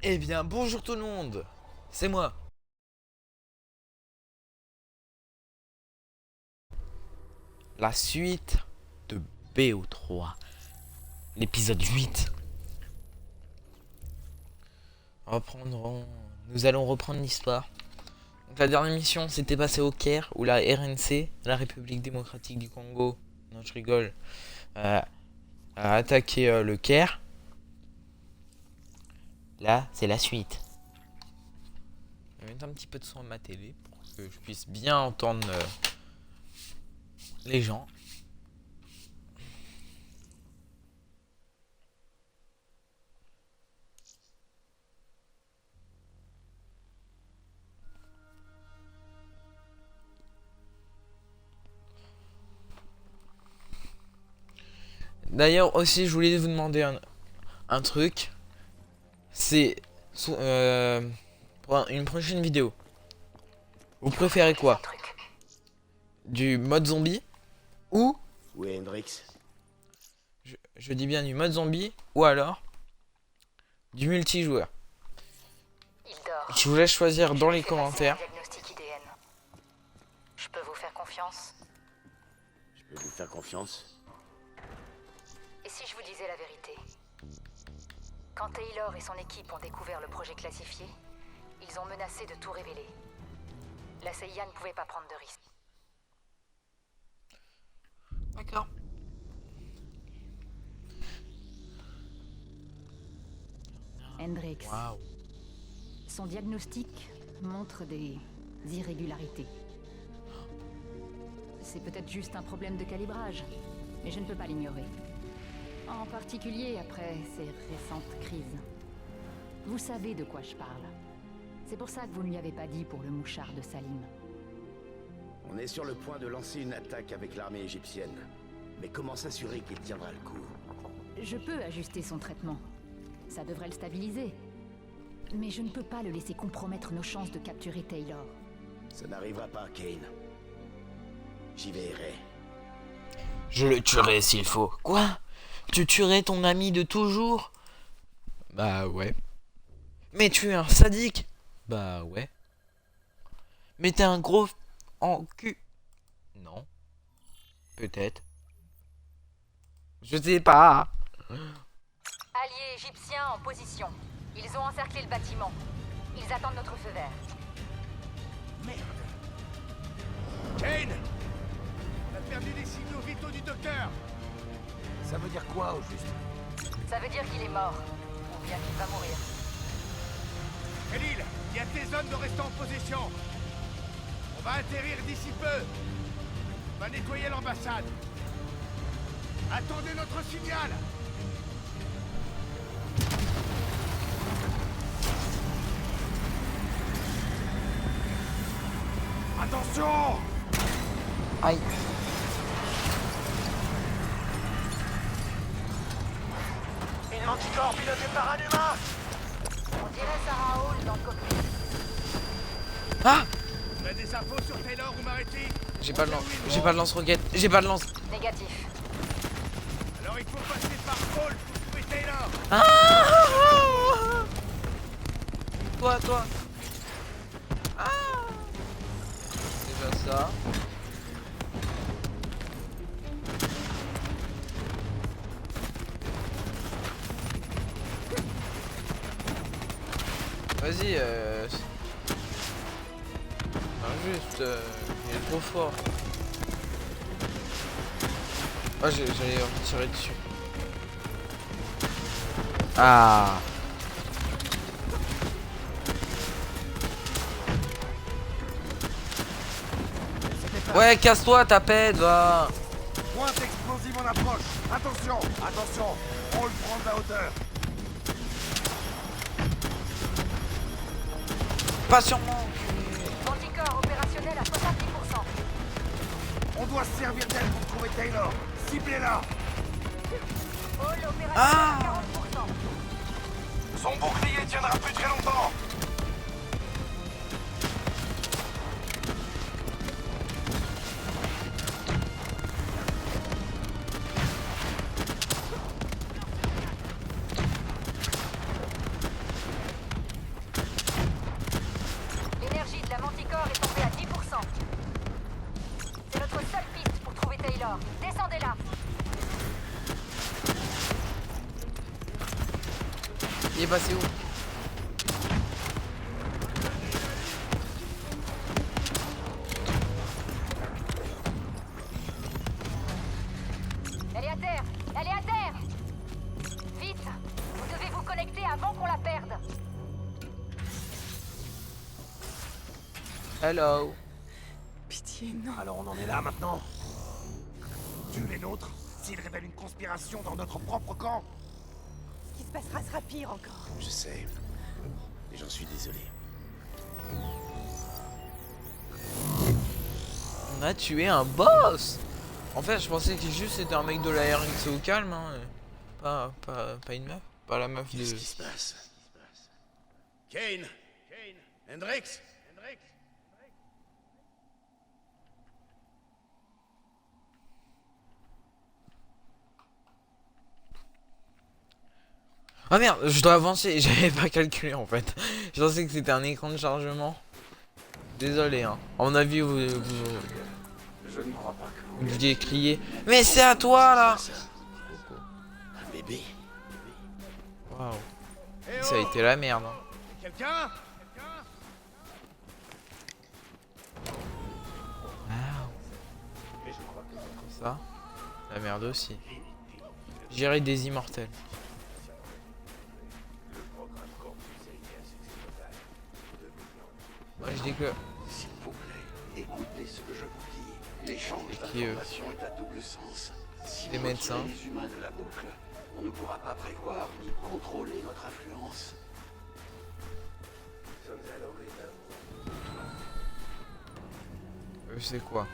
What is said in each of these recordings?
Eh bien, bonjour tout le monde, c'est moi. La suite de BO3, l'épisode 8. Nous allons reprendre l'histoire. Donc, la dernière mission s'était passée au Caire, où la RNC, la République démocratique du Congo, non je rigole, a attaqué le Caire. Là, c'est la suite. Je vais mettre un petit peu de son à ma télé pour que je puisse bien entendre les gens. D'ailleurs aussi, je voulais vous demander un truc. C'est pour une prochaine vidéo. Vous préférez quoi? Du mode zombie ou Où est Hendrix? je dis bien du mode zombie ou alors du multijoueur. Il dort. Je vous laisse choisir dans les Je lui fais passer commentaires. un diagnostic IDN. Je peux vous faire confiance? Je peux vous faire confiance? Et si je vous disais la vérité? Quand Taylor et son équipe ont découvert le projet classifié, ils ont menacé de tout révéler. La CIA ne pouvait pas prendre de risques. D'accord. Hendrix. Waouh. Son diagnostic montre des irrégularités. C'est peut-être juste un problème de calibrage, mais je ne peux pas l'ignorer. En particulier après ces récentes crises. Vous savez de quoi je parle. C'est pour ça que vous ne lui avez pas dit pour le mouchard de Salim. On est sur le point de lancer une attaque avec l'armée égyptienne. Mais comment s'assurer qu'il tiendra le coup? Je peux ajuster son traitement. Ça devrait le stabiliser. Mais je ne peux pas le laisser compromettre nos chances de capturer Taylor. Ça n'arrivera pas, Kane. J'y veillerai. Je le tuerai s'il faut. Quoi? Tu tuerais ton ami de toujours? Bah ouais. Mais tu es un sadique? Bah ouais. Mais t'es un gros en cul? Non. Peut-être. Je sais pas. Alliés égyptiens en position. Ils ont encerclé le bâtiment. Ils attendent notre feu vert. Merde! Kane! On a perdu les signaux vitaux du docteur! Ça veut dire quoi, au juste? Ça veut dire qu'il est mort. Ou bien qu'il va mourir. Khalil, il y a tes zones de rester en position. On va atterrir d'ici peu. On va nettoyer l'ambassade. Attendez notre signal. Attention! Aïe. Une anticorps pilotée par un humain! On dirait Sarah Hall dans le cockpit. Ah! Tu as des infos sur Taylor ou Maretti? J'ai pas de lance-roquette. J'ai pas de lance. Négatif. Alors il faut passer par Hall pour trouver Taylor! Ah! Toi. Ah! Déjà ça. Vas-y, juste, il est trop fort. Ah, j'allais tirer dessus. Ah! Ouais, casse-toi, tapette, va! Pointe explosive en approche! Attention! On le prend de la hauteur! Pas sur moi! Anticorps opérationnel à 70%. On doit se servir d'elle pour trouver Taylor! Ciblez-la! Hall opérationnel Ah! à 40%. Son bouclier tiendra plus très longtemps! est passé où? Elle est à terre! Elle est à terre! Vite! Vous devez vous connecter avant qu'on la perde! Hello. Pitié, non. Alors on en est là maintenant. Tu les nôtres, s'ils révèlent une conspiration dans notre propre camp. Ce qui se passera sera pire encore. Je sais. Et j'en suis désolé. On a tué un boss. En fait, je pensais que juste c'était un mec de la RX au calme, hein. Pas une meuf. Pas la meuf de... Qu'est-ce qui se passe? Kane! Hendrix! Ah merde, je dois avancer, j'avais pas calculé en fait. Je pensais que c'était un écran de chargement. Désolé hein. À mon avis Je ne crois pas que vous deviez crier. Mais c'est à toi là. un bébé. Waouh. Eh Ça a oh, été la merde. Hein. quelqu'un? Ça. La merde aussi. Gérer des immortels. Moi je dis que... S'il vous plaît, écoutez ce que je vous dis. L'échange Qui, d'informations est à double sens. Si des on médecins. retire les humains de la boucle, on ne pourra pas prévoir ni contrôler notre influence. Nous sommes alors C'est quoi?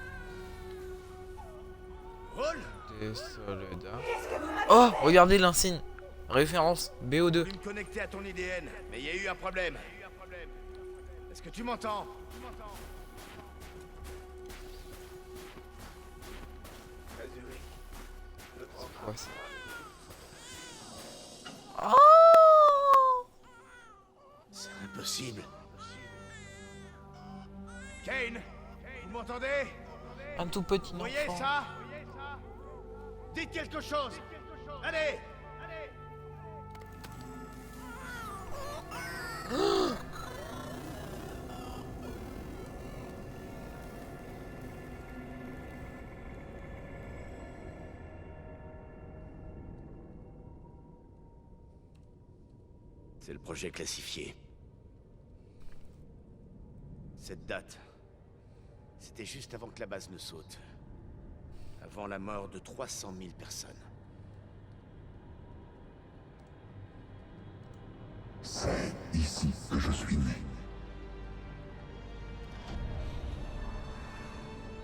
Roll! Des soldats. Oh, regardez l'insigne. Référence BO2. Je me connecter à ton IDN, mais il y a eu un problème. Est-ce que tu m'entends? Quoi ça? Oh, C'est impossible. Kane, vous m'entendez? un tout petit Vous voyez enfant. ça? Dites quelque chose. Allez! C'est le projet classifié. Cette date, c'était juste avant que la base ne saute. Avant la mort de 300 000 personnes. C'est ici que je suis né.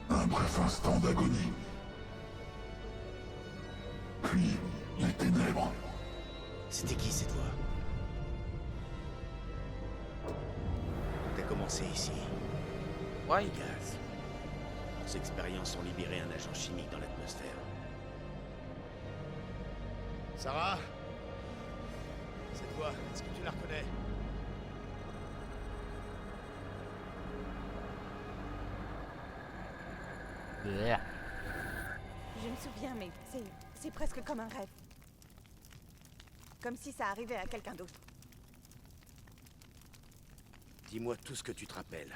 Un bref instant d'agonie. Puis, les ténèbres. C'était qui cette voix? Tout a commencé ici. Ouais. Les gaz. Ces expériences ont libéré un agent chimique dans l'atmosphère. Sarah? Cette voix, est-ce que tu la reconnais? Je me souviens, mais c'est presque comme un rêve. Comme si ça arrivait à quelqu'un d'autre. Dis-moi tout ce que tu te rappelles.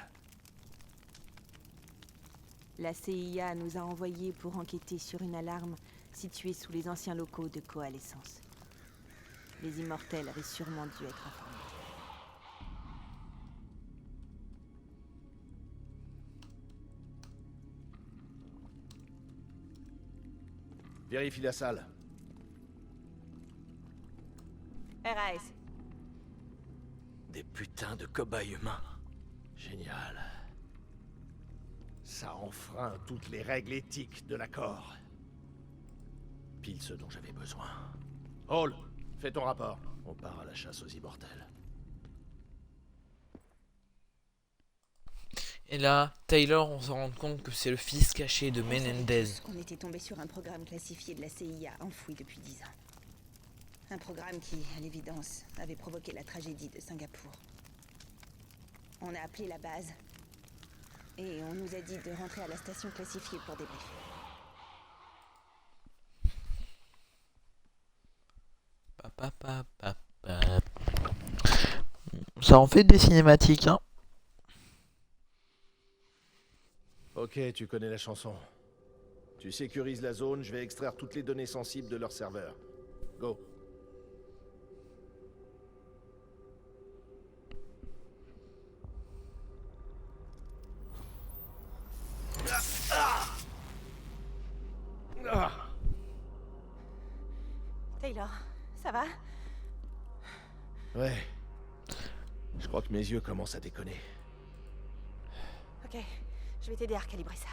La CIA nous a envoyés pour enquêter sur une alarme située sous les anciens locaux de Coalescence. Les immortels avaient sûrement dû être informés. Vérifie la salle. RAS, Des putains de cobayes humains. Génial. Ça enfreint toutes les règles éthiques de l'accord. Pile ce dont j'avais besoin. Hall, fais ton rapport. On part à la chasse aux immortels. Et là, Taylor, on se rend compte que c'est le fils caché de Menendez. on était tombé sur un programme classifié de la CIA enfoui depuis 10 ans. Un programme qui, à l'évidence, avait provoqué la tragédie de Singapour. On a appelé la base et on nous a dit de rentrer à la station classifiée pour débriefer. Pa, pa, pa, pa, pa. Ça en fait des cinématiques, hein. Ok, tu connais la chanson. Tu sécurises la zone, je vais extraire toutes les données sensibles de leur serveur. Go. Taylor, ça va? Ouais. Je crois que mes yeux commencent à déconner. Ok, je vais t'aider à recalibrer ça.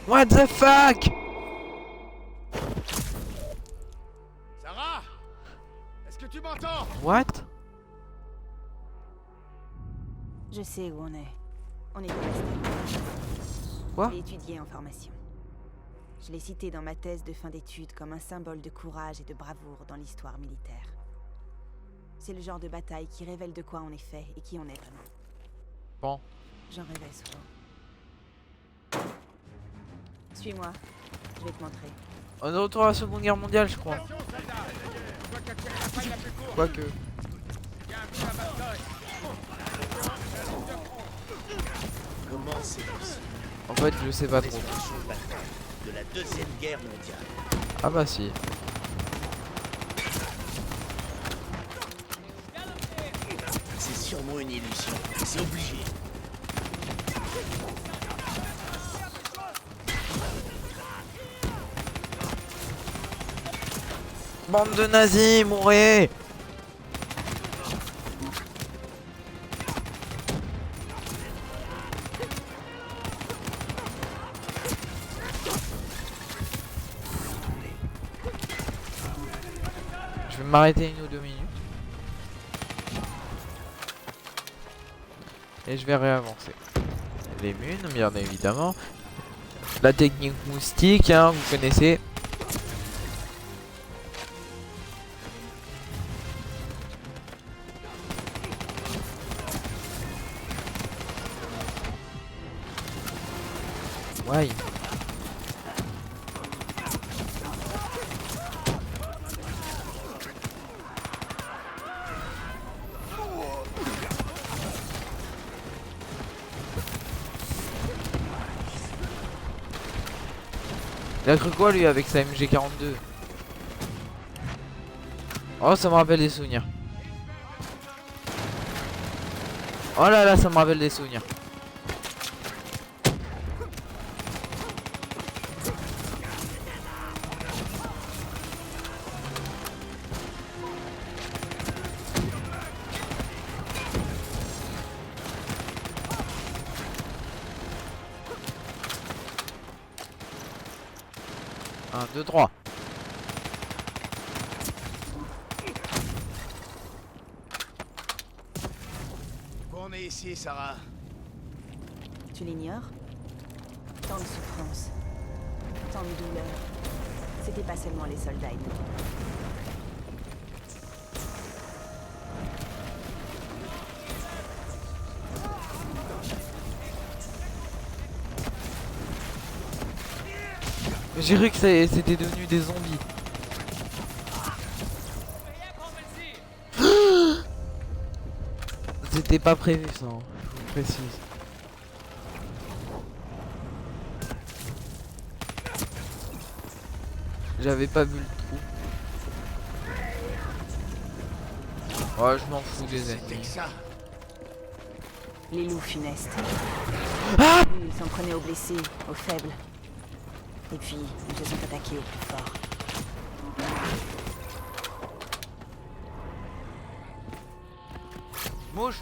What the fuck? Sarah! Est-ce que tu m'entends? What? Je sais où on est. On est resté. Quoi? Je l'ai étudié en formation. Je l'ai cité dans ma thèse de fin d'études comme un symbole de courage et de bravoure dans l'histoire militaire. C'est le genre de bataille qui révèle de quoi on est fait et qui on est vraiment. Bon. J'en rêvais souvent. Suis-moi, je vais te montrer. On est de retour à la Seconde Guerre mondiale, je crois. Attention, soldat! Je vois que tu as la faille la plus courte. Quoique. Il y a un coup à bastogne. Comment c'est possible? En fait, je sais pas trop. Sur le champ de bataille de la Deuxième Guerre mondiale. Ah bah si. C'est sûrement une illusion. C'est obligé. Bande de nazis, mourez! Je vais m'arrêter 1 ou 2 minutes. Et je vais réavancer. Les munes, bien évidemment. La technique moustique, hein, vous connaissez. Ouais. Il a cru quoi lui avec sa MG42? Oh, ça me rappelle des souvenirs. Oh là là, ça me rappelle des souvenirs. Un, deux, trois. Pourquoi on est ici, Sarah? Tu l'ignores? Tant de souffrance, tant de douleur. C'était pas seulement les soldats ennemis. J'ai cru que c'était devenu des zombies. C'était pas prévu ça, hein, je vous précise. J'avais pas vu le trou. Oh, je m'en fous des C'était ennemis. que ça. Les loups funestes. Ah! Ils s'en prenaient aux blessés, aux faibles. Et puis, ils se sont attaqués aux plus forts. Mouche!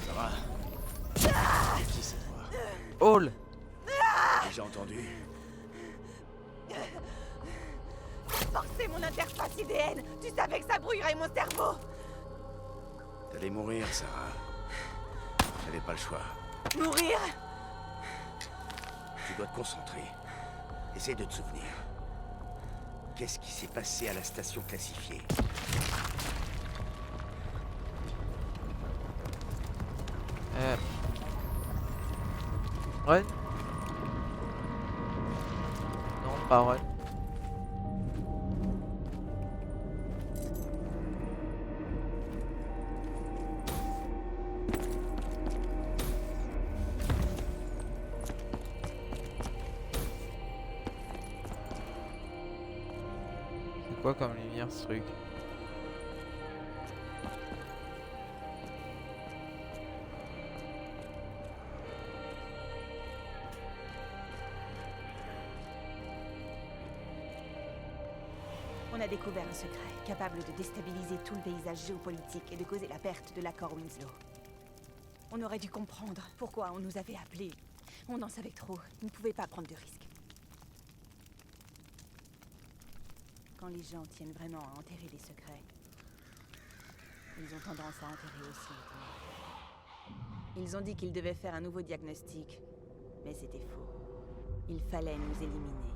Sarah. C'est qui cette voix? Hall! J'ai entendu. Forcez mon interface IDN. Tu savais que ça brouillerait mon cerveau. T'allais mourir, Sarah. J'avais pas le choix. Mourir? Tu dois te concentrer. Essaye de te souvenir. Qu'est-ce qui s'est passé à la station classifiée? Run? Non, pas run. C'est quoi comme lumière ce truc? On a découvert un secret, capable de déstabiliser tout le paysage géopolitique et de causer la perte de l'accord Winslow. On aurait dû comprendre pourquoi on nous avait appelés. On en savait trop, on ne pouvait pas prendre de risques. Quand les gens tiennent vraiment à enterrer des secrets, ils ont tendance à enterrer aussi les ténèbres. Ils ont dit qu'ils devaient faire un nouveau diagnostic, mais c'était faux. Il fallait nous éliminer.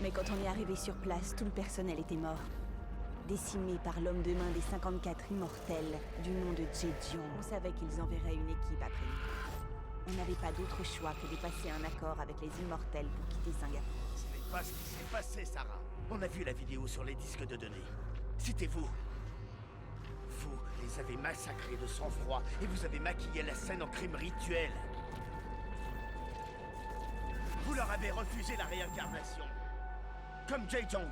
Mais quand on est arrivé sur place, tout le personnel était mort. Décimé par l'homme de main des 54 immortels du nom de Zedjon. On savait qu'ils enverraient une équipe après nous. On n'avait pas d'autre choix que de passer un accord avec les immortels pour quitter Singapour. Ce n'est pas ce qui s'est passé, Sarah. On a vu la vidéo sur les disques de données. C'était vous. Vous les avez massacrés de sang-froid et vous avez maquillé la scène en crime rituel. Vous leur avez refusé la réincarnation. Comme Zedjon.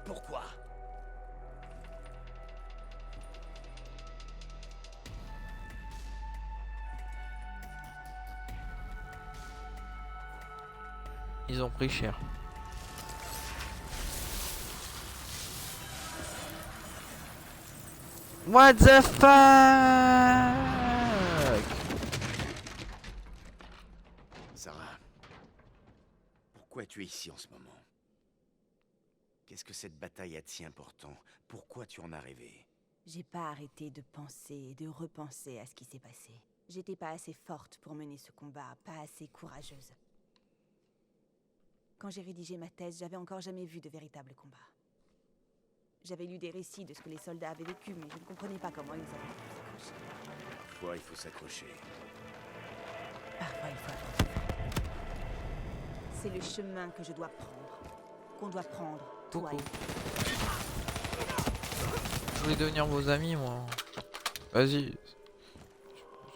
Pourquoi? Ils ont pris cher. What the fuck? Sarah, pourquoi es-tu ici en ce moment? Qu'est-ce que cette bataille a de si important? Pourquoi tu en as rêvé? J'ai pas arrêté de penser et de repenser à ce qui s'est passé. J'étais pas assez forte pour mener ce combat, pas assez courageuse. Quand j'ai rédigé ma thèse, j'avais encore jamais vu de véritable combat. J'avais lu des récits de ce que les soldats avaient vécu, mais je ne comprenais pas comment ils avaient pu s'accrocher. Parfois, il faut s'accrocher. Parfois, il faut avancer. C'est le chemin que je dois prendre. Qu'on doit prendre, toi et moi. Je voulais devenir vos amis, moi. Vas-y.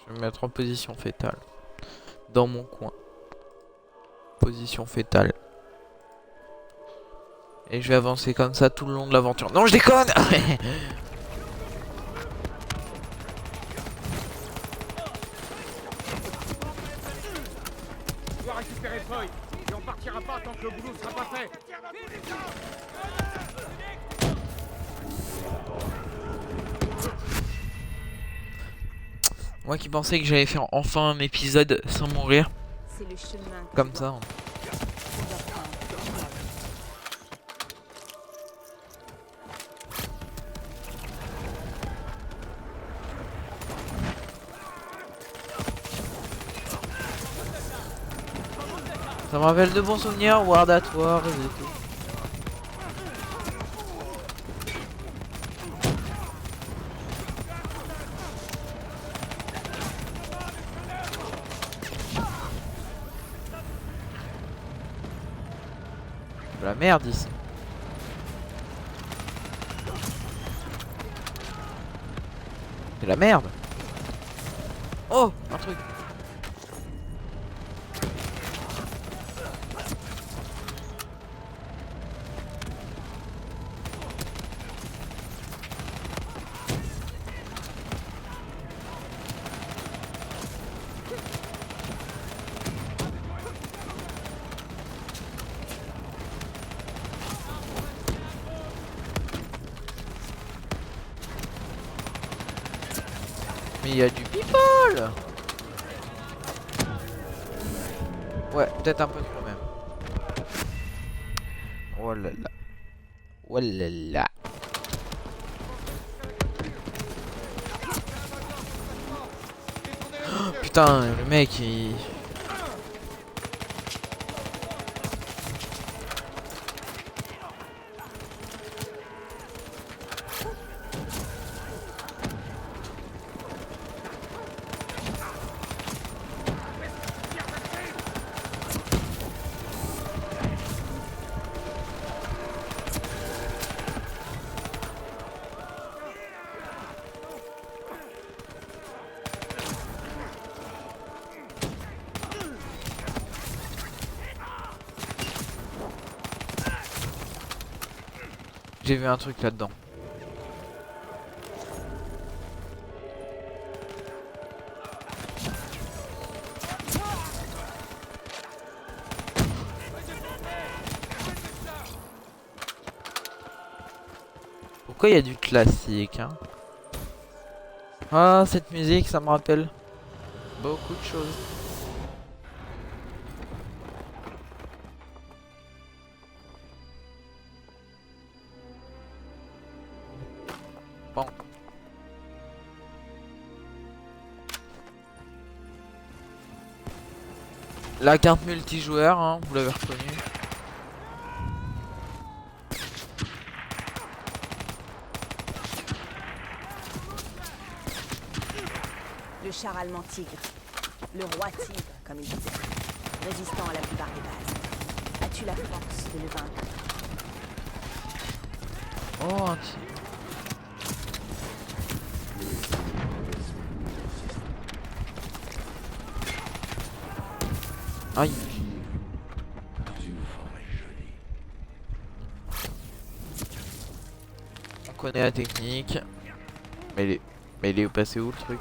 Je vais me mettre en position fétale. Dans mon coin. Position fétale. Et je vais avancer comme ça tout le long de l'aventure. Non, je déconne. On doit récupérer Foy, et on partira pas tant que le boulot sera pas fait. Moi qui pensais que j'allais faire enfin un épisode sans mourir. C'est le chemin que Comme je ça. dois prendre, toi et moi. Ça me rappelle de bons souvenirs, World at War et tout. De la merde ici. C'est la merde. Oh, un truc. Mais il y a du people. Ouais, peut-être un peu quand même. Oh là là. Oh là là. putain, le mec il... J'ai vu un truc là-dedans. Pourquoi il y a du classique, hein? Ah, cette musique, ça me rappelle beaucoup de choses. Bon. La carte multijoueur, hein, vous l'avez reconnu. Le char allemand Tigre. Le roi Tigre, comme il disait. Résistant à la plupart des bases. As-tu la force de le vaincre? Oh, un tigre. Aïe. On connaît la technique. Mais il est passé où le truc?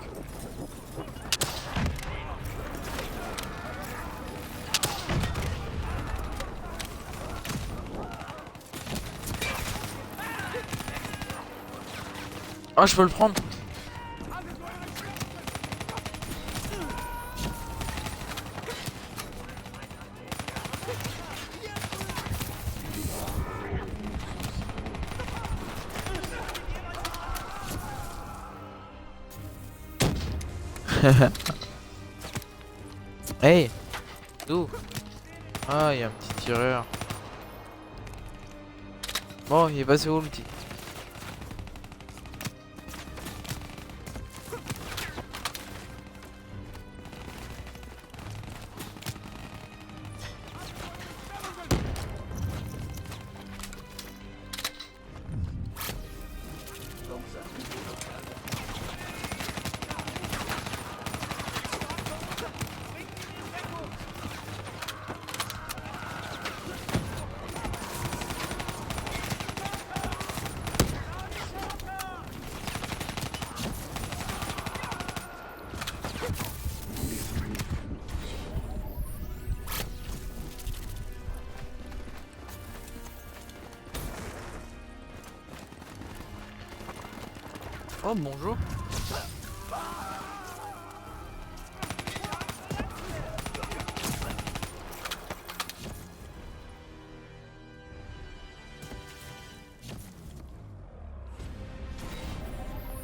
Ah, je peux le prendre. Hey, d'où? Ah, il y a un petit tireur. Bon, il est passé où le petit? Oh, bonjour.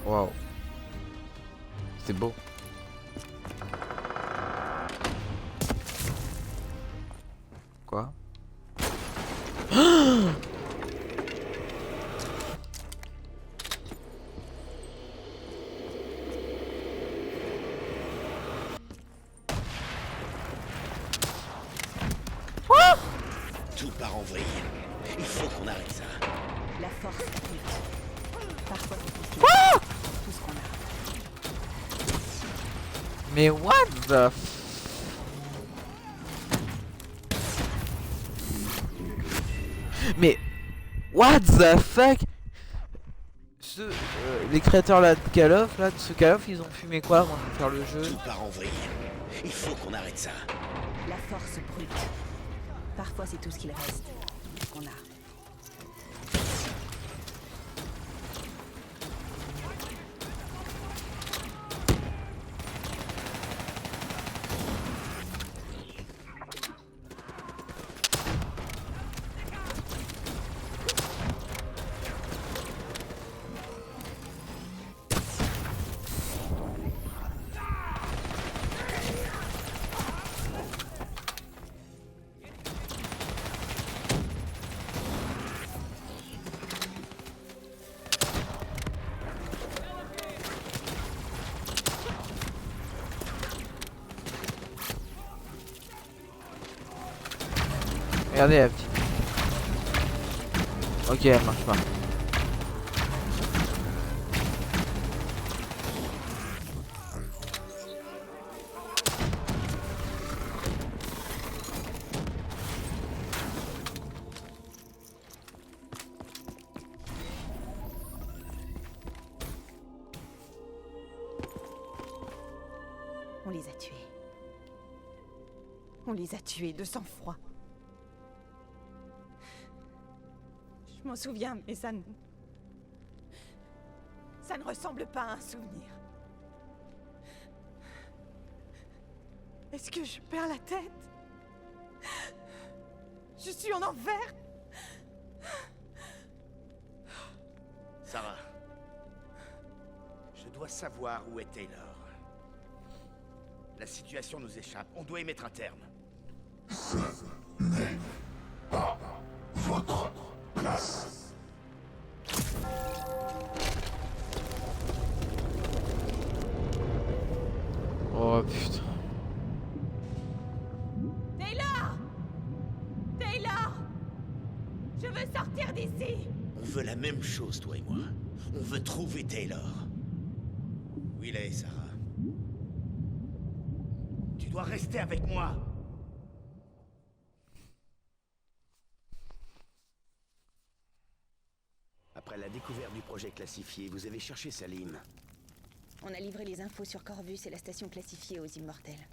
Waouh. C'est beau. Quoi? Tout part en vrille. Il faut qu'on arrête ça. La force adulte. Parfois, c'est tout ce qu'on a. Mais what the Mais what the fuck? Les créateurs là de Call of, là, de ce Call of, ils ont fumé quoi avant de faire le jeu? Tout part en vrille. Il faut qu'on arrête ça. La force brute. Parfois, c'est tout ce qu'il reste. Qu'on a. Regardez la petite. Ok, elle marche pas. On les a tués. On les a tués de sang-froid. Je m'en souviens, mais ça ne ressemble pas à un souvenir. Est-ce que je perds la tête? Je suis en enfer. Sarah, je dois savoir où est Taylor. La situation nous échappe, on doit y mettre un terme. Votre place. Oh putain. Taylor! Taylor! Je veux sortir d'ici! On veut la même chose, toi et moi. On veut trouver Taylor. Où il est, Sarah? Tu dois rester avec moi. Après la découverte du projet classifié, vous avez cherché Salim. On a livré les infos sur Corvus et la station classifiée aux Immortels.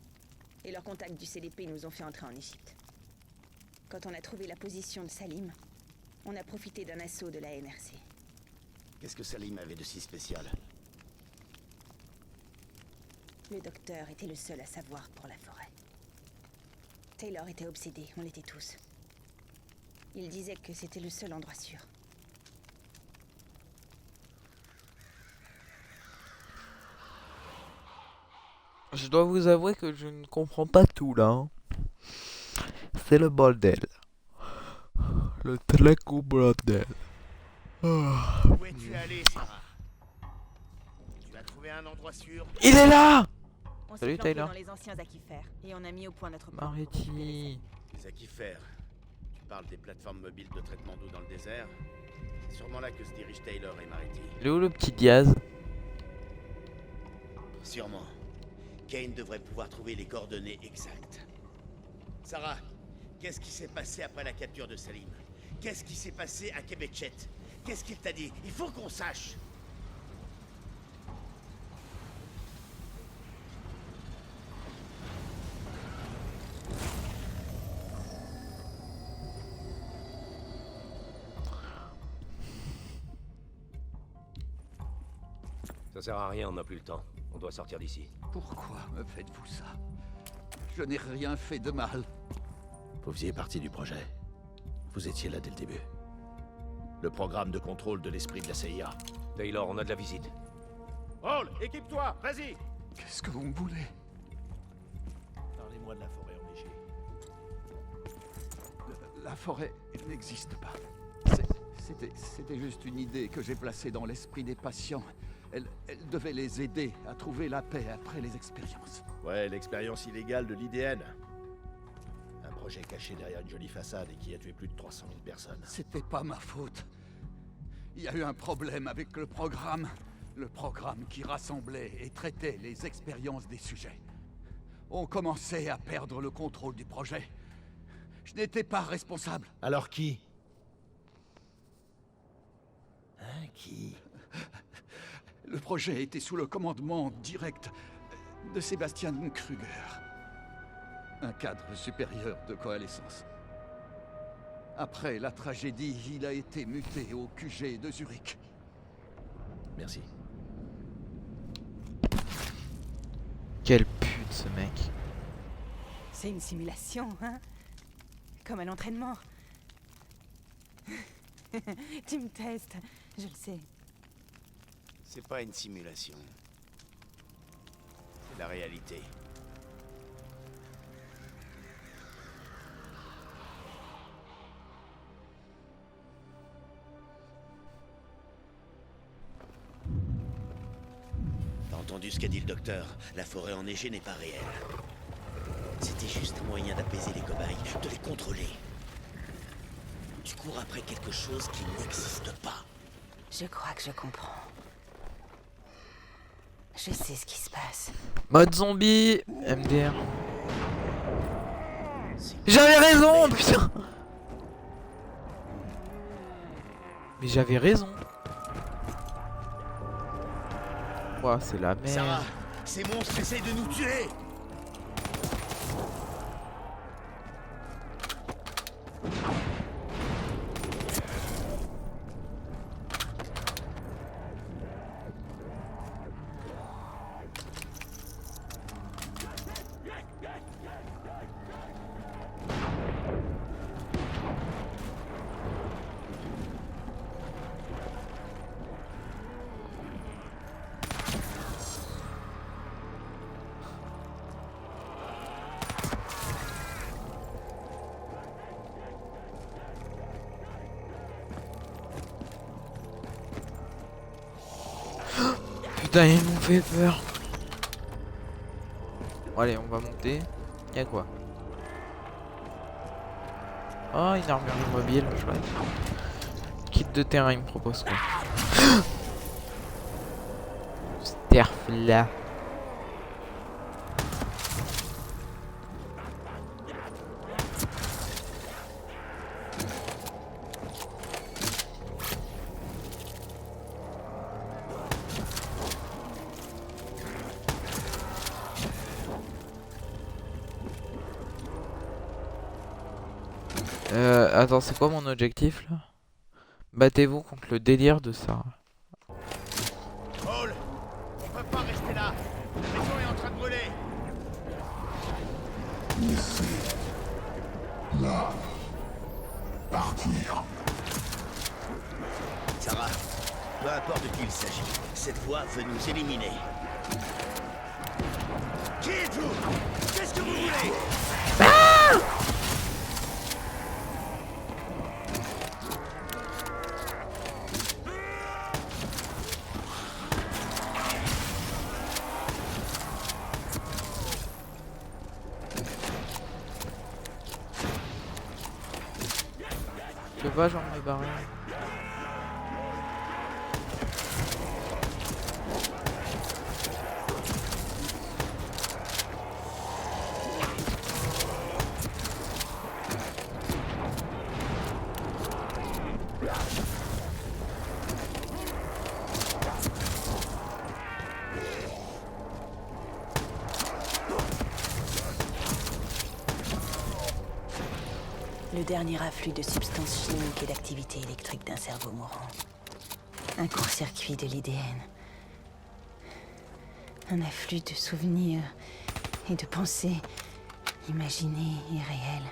Et leurs contacts du CDP nous ont fait entrer en Égypte. Quand on a trouvé la position de Salim, on a profité d'un assaut de la MRC. Qu'est-ce que Salim avait de si spécial? Le docteur était le seul à savoir pour la forêt. Taylor était obsédé, on l'était tous. Il disait que c'était le seul endroit sûr. Je dois vous avouer que je ne comprends pas tout là. Hein. C'est le bordel. Le très gros bordel. Où es-tu allé, Sarah? Tu as trouvé un endroit sûr? Il est là! On Salut, s'est planqué Taylor. dans les anciens aquifères et on a mis au point notre plan. Mariti. Les aquifères. Tu parles des plateformes mobiles de traitement d'eau dans le désert? C'est sûrement là que se dirigent Taylor et Mariti. Il est où le petit Diaz? Sûrement. Kane devrait pouvoir trouver les coordonnées exactes. Sarah, qu'est-ce qui s'est passé après la capture de Salim? Qu'est-ce qui s'est passé à Kebetchet? Qu'est-ce qu'il t'a dit? Il faut qu'on sache. Ça sert à rien, on n'a plus le temps. On doit sortir d'ici. Pourquoi me faites-vous ça? Je n'ai rien fait de mal. Vous faisiez partie du projet. Vous étiez là dès le début. Le programme de contrôle de l'esprit de la CIA. Taylor, on a de la visite. Roll, équipe-toi, vas-y! Qu'est-ce que vous me voulez? Parlez-moi de la forêt enneigée. La forêt n'existe pas. C'était juste une idée que j'ai placée dans l'esprit des patients. Elle devait les aider à trouver la paix après les expériences. Ouais, l'expérience illégale de l'IDN. Un projet caché derrière une jolie façade et qui a tué plus de 300 000 personnes. C'était pas ma faute. Il y a eu un problème avec le programme. Le programme qui rassemblait et traitait les expériences des sujets. On commençait à perdre le contrôle du projet. Je n'étais pas responsable. Alors qui? Hein, qui? Le projet était sous le commandement direct de Sebastian Kruger. Un cadre supérieur de coalescence. Après la tragédie, il a été muté au QG de Zurich. Merci. Quelle pute ce mec. C'est une simulation, hein? Comme à l'entraînement. Tu me testes, je le sais. C'est pas une simulation. C'est la réalité. T'as entendu ce qu'a dit le docteur? La forêt enneigée n'est pas réelle. C'était juste un moyen d'apaiser les cobayes, de les contrôler. Tu cours après quelque chose qui n'existe pas. Je crois que je comprends. Je sais ce qui se passe. Mode zombie, MDR. J'avais raison, putain. Mais j'avais raison. Ouah, c'est la merde. Sarah, ces monstres essayent de nous tuer. Putain, ils m'ont fait peur. Bon, allez, on va monter. Y'a quoi? Oh, une armure immobile, chouette. Kit de terrain, il me propose quoi? Sterf là. Attends, c'est quoi mon objectif là? Battez-vous contre le délire de Sarah. Paul, on peut pas rester là. La maison est en train de brûler. Là. Partir. Sarah, peu importe de qui il s'agit, cette voix veut nous éliminer. Qui êtes-vous? Qu'est-ce que vous voulez? Je peux pas genre me barrer. Le dernier afflux de substances chimiques et d'activité électrique d'un cerveau mourant. Un court-circuit de l'IDN. Un afflux de souvenirs et de pensées imaginées et réelles.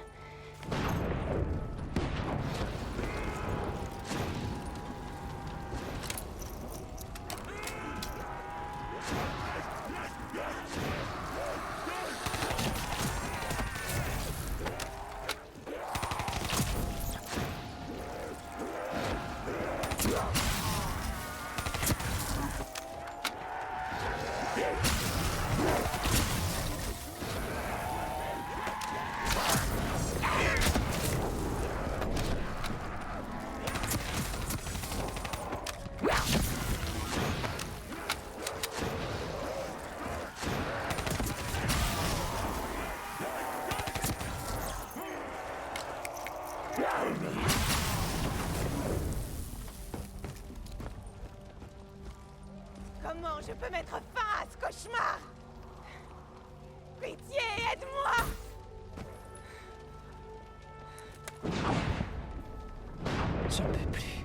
Comment je peux mettre fin à ce cauchemar? Pitié, aide-moi! J'en peux plus.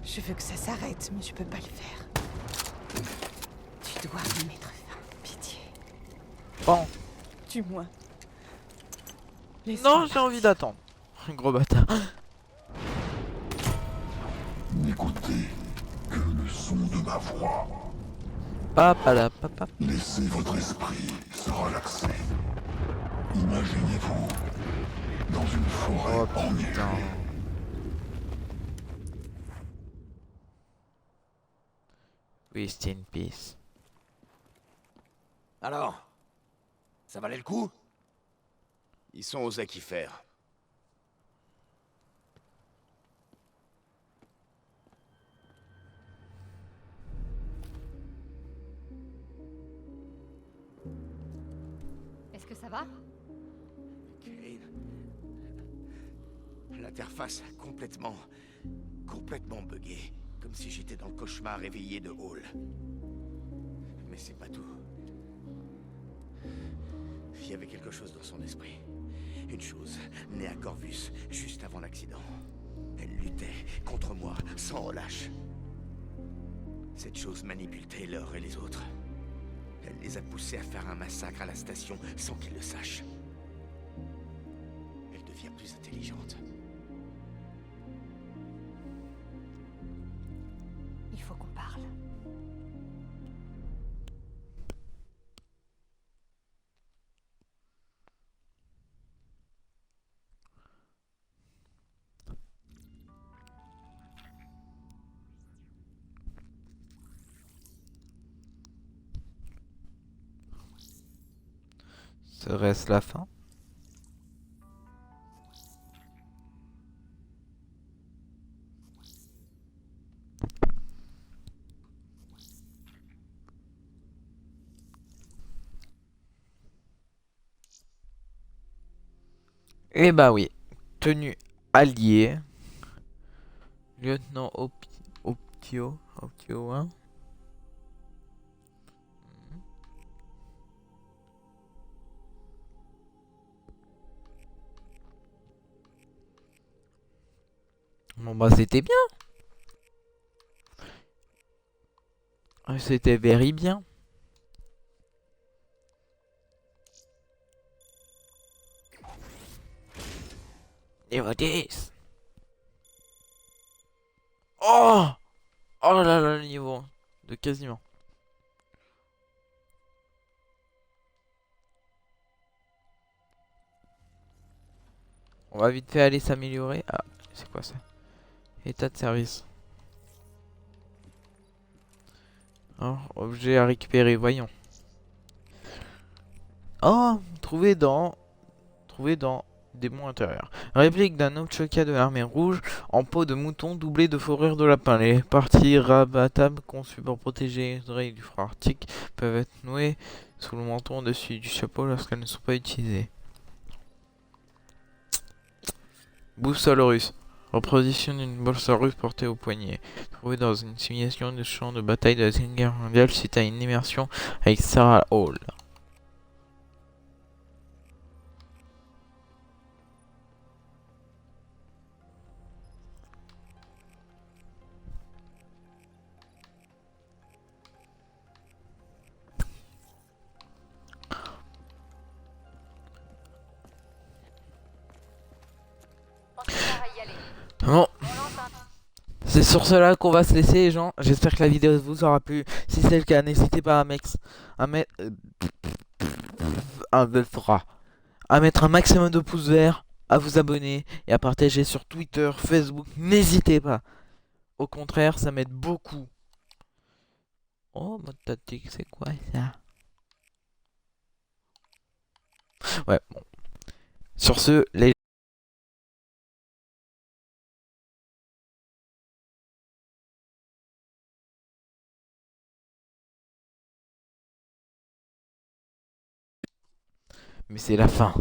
Je veux que ça s'arrête, mais je peux pas le faire. Tu dois me mettre fin. Pitié. Bon. Tue-moi. Non, j'ai envie d'attendre. Gros bâtard. N'écoutez que le son de ma voix. Papa la papa. Laissez votre esprit se relaxer. Imaginez-vous dans une forêt Oh ennuyée. putain. Rest in peace. Alors, ça valait le coup? Ils sont aux aquifères. Ça va? Kane. L'interface a complètement buggé. Comme si j'étais dans le cauchemar réveillé de Hall. Mais c'est pas tout. Il y avait quelque chose dans son esprit. Une chose née à Corvus, juste avant l'accident. Elle luttait contre moi, sans relâche. Cette chose manipule Taylor et les autres. Elle les a poussés à faire un massacre à la station sans qu'ils le sachent. Elle devient plus intelligente. Il faut qu'on parle. Serait-ce la fin? Eh bah oui, tenue alliée, lieutenant Optio 1. Bon bah c'était bien, c'était very bien. Et voilà. Oh! Oh là là, le niveau de quasiment. On va vite fait aller s'améliorer. Ah, c'est quoi ça? État de service. Oh, objet à récupérer, voyons. Oh, trouvé dans démon intérieur. Réplique d'un Ochoka de l'armée rouge en peau de mouton doublé de fourrure de lapin. Les parties rabattables conçues pour protéger les oreilles du froid arctique peuvent être nouées sous le menton au-dessus du chapeau lorsqu'elles ne sont pas utilisées. Boussole russe. Reproduction d'une boussole russe portée au poignet. Trouvée dans une simulation de champ de bataille de la Seconde Guerre mondiale suite à une immersion avec Sarah Hall. Bon, c'est sur cela qu'on va se laisser les gens. J'espère que la vidéo vous aura plu. Si c'est le cas, n'hésitez pas à mettre à mettre un maximum de pouces verts, à vous abonner et à partager sur Twitter, Facebook. N'hésitez pas. Au contraire, ça m'aide beaucoup. Oh, mode tactique, c'est quoi ça? Ouais, bon. Sur ce, les mais c'est la fin.